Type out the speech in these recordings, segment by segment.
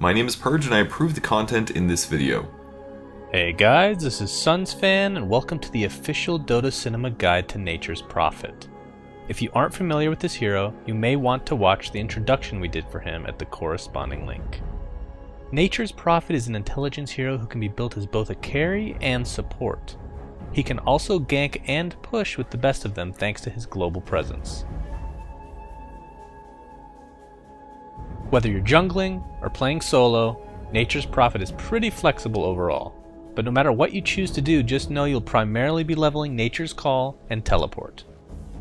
My name is Purge and I approve the content in this video. Hey guys, this is SunsFan and welcome to the official Dota Cinema Guide to Nature's Prophet. If you aren't familiar with this hero, you may want to watch the introduction we did for him at the corresponding link. Nature's Prophet is an intelligence hero who can be built as both a carry and support. He can also gank and push with the best of them thanks to his global presence. Whether you're jungling or playing solo, Nature's Prophet is pretty flexible overall. But no matter what you choose to do, just know you'll primarily be leveling Nature's Call and Teleport.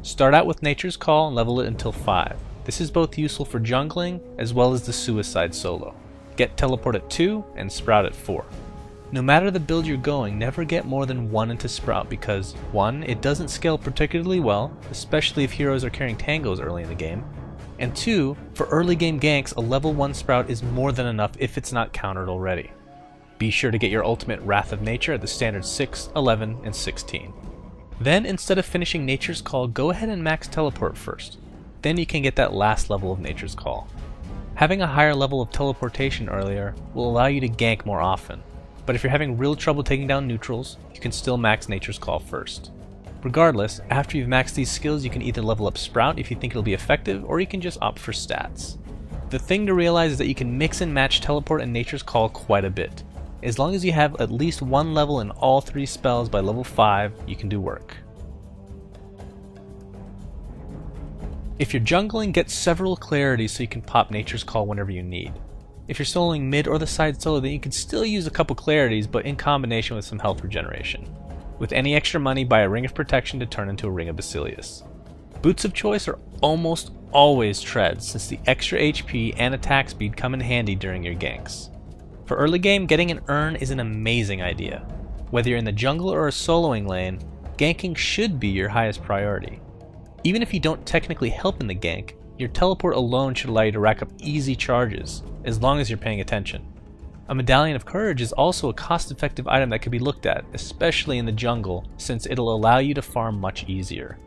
Start out with Nature's Call and level it until 5. This is both useful for jungling as well as the Suicide solo. Get Teleport at 2 and Sprout at 4. No matter the build you're going, never get more than 1 into Sprout because 1. It doesn't scale particularly well, especially if heroes are carrying tangos early in the game, and 2. For early game ganks, a level 1 Sprout is more than enough if it's not countered already. Be sure to get your ultimate Wrath of Nature at the standard 6, 11, and 16. Then, instead of finishing Nature's Call, go ahead and max Teleport first. Then you can get that last level of Nature's Call. Having a higher level of teleportation earlier will allow you to gank more often, but if you're having real trouble taking down neutrals, you can still max Nature's Call first. Regardless, after you've maxed these skills, you can either level up Sprout if you think it'll be effective, or you can just opt for stats. The thing to realize is that you can mix and match Teleport and Nature's Call quite a bit. As long as you have at least one level in all 3 spells by level 5, you can do work. If you're jungling, get several clarities so you can pop Nature's Call whenever you need. If you're soloing mid or the side solo, then you can still use a couple clarities, but in combination with some health regeneration. With any extra money, buy a Ring of Protection to turn into a Ring of Basilius. Boots of choice are almost always treads, since the extra HP and attack speed come in handy during your ganks. For early game, getting an urn is an amazing idea. Whether you're in the jungle or a soloing lane, ganking should be your highest priority. Even if you don't technically help in the gank, your teleport alone should allow you to rack up easy charges, as long as you're paying attention. A Medallion of Courage is also a cost-effective item that could be looked at, especially in the jungle, since it'll allow you to farm much easier.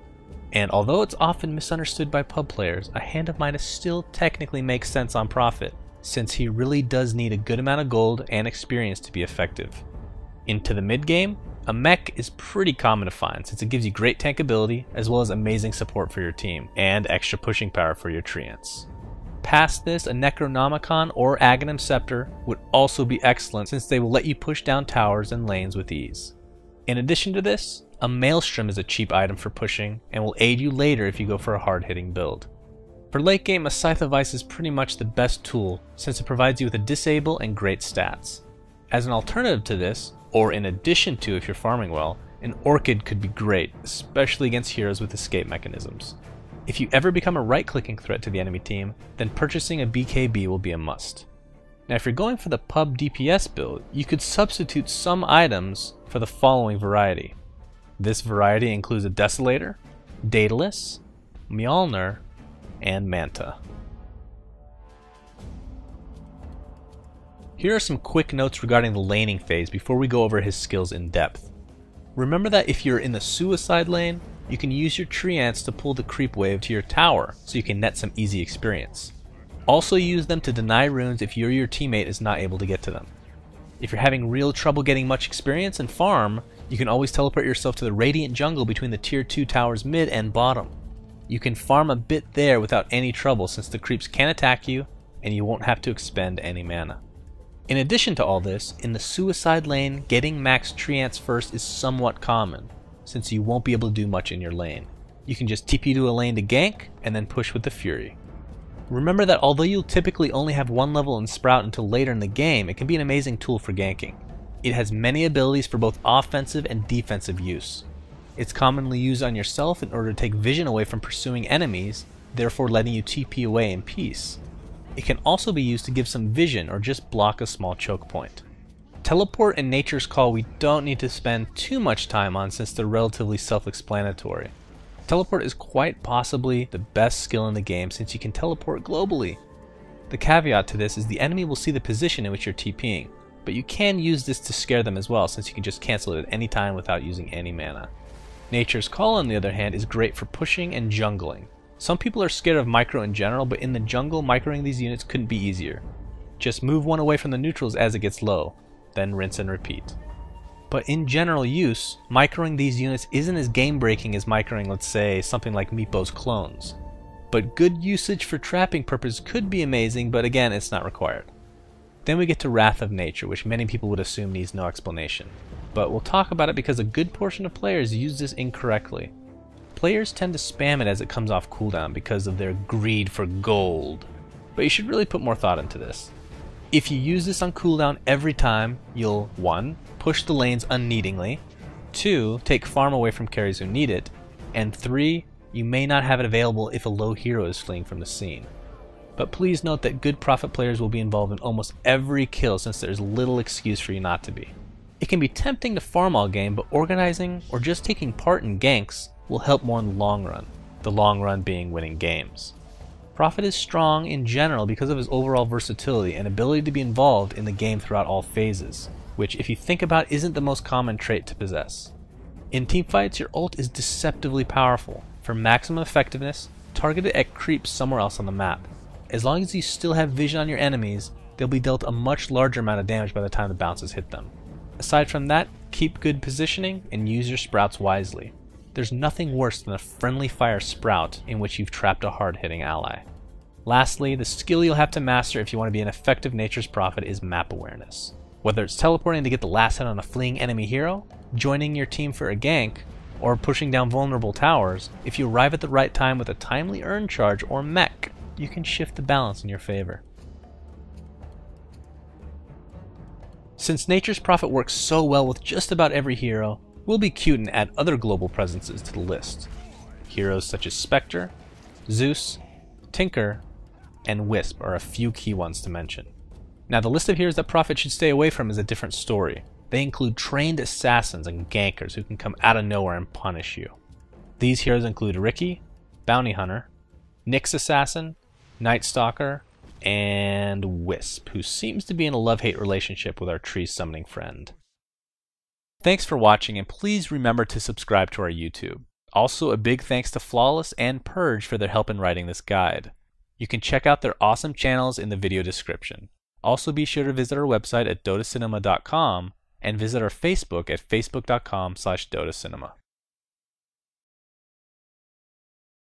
And although it's often misunderstood by pub players, a Hand of Midas still technically makes sense on Prophet, since he really does need a good amount of gold and experience to be effective. Into the mid game, a mech is pretty common to find since it gives you great tank ability as well as amazing support for your team and extra pushing power for your treants. Past this, a Necronomicon or Aghanim Scepter would also be excellent since they will let you push down towers and lanes with ease. In addition to this, a Maelstrom is a cheap item for pushing and will aid you later if you go for a hard-hitting build. For late game, a Scythe of Ice is pretty much the best tool since it provides you with a disable and great stats. As an alternative to this, or in addition to if you're farming well, an Orchid could be great, especially against heroes with escape mechanisms. If you ever become a right-clicking threat to the enemy team, then purchasing a BKB will be a must. Now if you're going for the pub DPS build, you could substitute some items for the following variety. This variety includes a Desolator, Daedalus, Mjolnir, and Manta. Here are some quick notes regarding the laning phase before we go over his skills in depth. Remember that if you're in the Suicide lane, you can use your treants to pull the creep wave to your tower so you can net some easy experience. Also use them to deny runes if you or your teammate is not able to get to them. If you're having real trouble getting much experience and farm, you can always teleport yourself to the Radiant Jungle between the tier 2 towers mid and bottom. You can farm a bit there without any trouble since the creeps can attack you and you won't have to expend any mana. In addition to all this, in the Suicide lane, getting max treants first is somewhat common, since you won't be able to do much in your lane. You can just TP to a lane to gank, and then push with the Fury. Remember that although you'll typically only have one level in Sprout until later in the game, it can be an amazing tool for ganking. It has many abilities for both offensive and defensive use. It's commonly used on yourself in order to take vision away from pursuing enemies, therefore letting you TP away in peace. It can also be used to give some vision or just block a small choke point. Teleport and Nature's Call we don't need to spend too much time on since they're relatively self-explanatory. Teleport is quite possibly the best skill in the game since you can teleport globally. The caveat to this is the enemy will see the position in which you're TPing, but you can use this to scare them as well since you can just cancel it at any time without using any mana. Nature's Call on the other hand is great for pushing and jungling. Some people are scared of micro in general, but in the jungle, microing these units couldn't be easier. Just move one away from the neutrals as it gets low, then rinse and repeat. But in general use, microing these units isn't as game-breaking as microing, let's say, something like Meepo's clones. But good usage for trapping purposes could be amazing, but again, it's not required. Then we get to Wrath of Nature, which many people would assume needs no explanation. But we'll talk about it because a good portion of players use this incorrectly. Players tend to spam it as it comes off cooldown because of their greed for gold. But you should really put more thought into this. If you use this on cooldown every time, you'll 1. Push the lanes unneedingly, 2. Take farm away from carries who need it, and 3. You may not have it available if a low hero is fleeing from the scene. But please note that good Prophet players will be involved in almost every kill since there's little excuse for you not to be. It can be tempting to farm all game, but organizing or just taking part in ganks will help more in the long run. The long run being winning games. Prophet is strong in general because of his overall versatility and ability to be involved in the game throughout all phases, which if you think about isn't the most common trait to possess. In teamfights, your ult is deceptively powerful. For maximum effectiveness, target it at creeps somewhere else on the map. As long as you still have vision on your enemies, they'll be dealt a much larger amount of damage by the time the bounces hit them. Aside from that, keep good positioning and use your sprouts wisely. There's nothing worse than a friendly fire sprout in which you've trapped a hard-hitting ally. Lastly, the skill you'll have to master if you want to be an effective Nature's Prophet is map awareness. Whether it's teleporting to get the last hit on a fleeing enemy hero, joining your team for a gank, or pushing down vulnerable towers, if you arrive at the right time with a timely earn charge or mech, you can shift the balance in your favor. Since Nature's Prophet works so well with just about every hero, we'll be cute and add other global presences to the list. Heroes such as Spectre, Zeus, Tinker, and Wisp are a few key ones to mention. Now the list of heroes that Prophet should stay away from is a different story. They include trained assassins and gankers who can come out of nowhere and punish you. These heroes include Riki, Bounty Hunter, Nyx Assassin, Night Stalker, and Wisp, who seems to be in a love-hate relationship with our tree summoning friend. Thanks for watching, and please remember to subscribe to our YouTube. Also, a big thanks to Flawless and Purge for their help in writing this guide. You can check out their awesome channels in the video description. Also be sure to visit our website at dotacinema.com and visit our Facebook at facebook.com/dotacinema.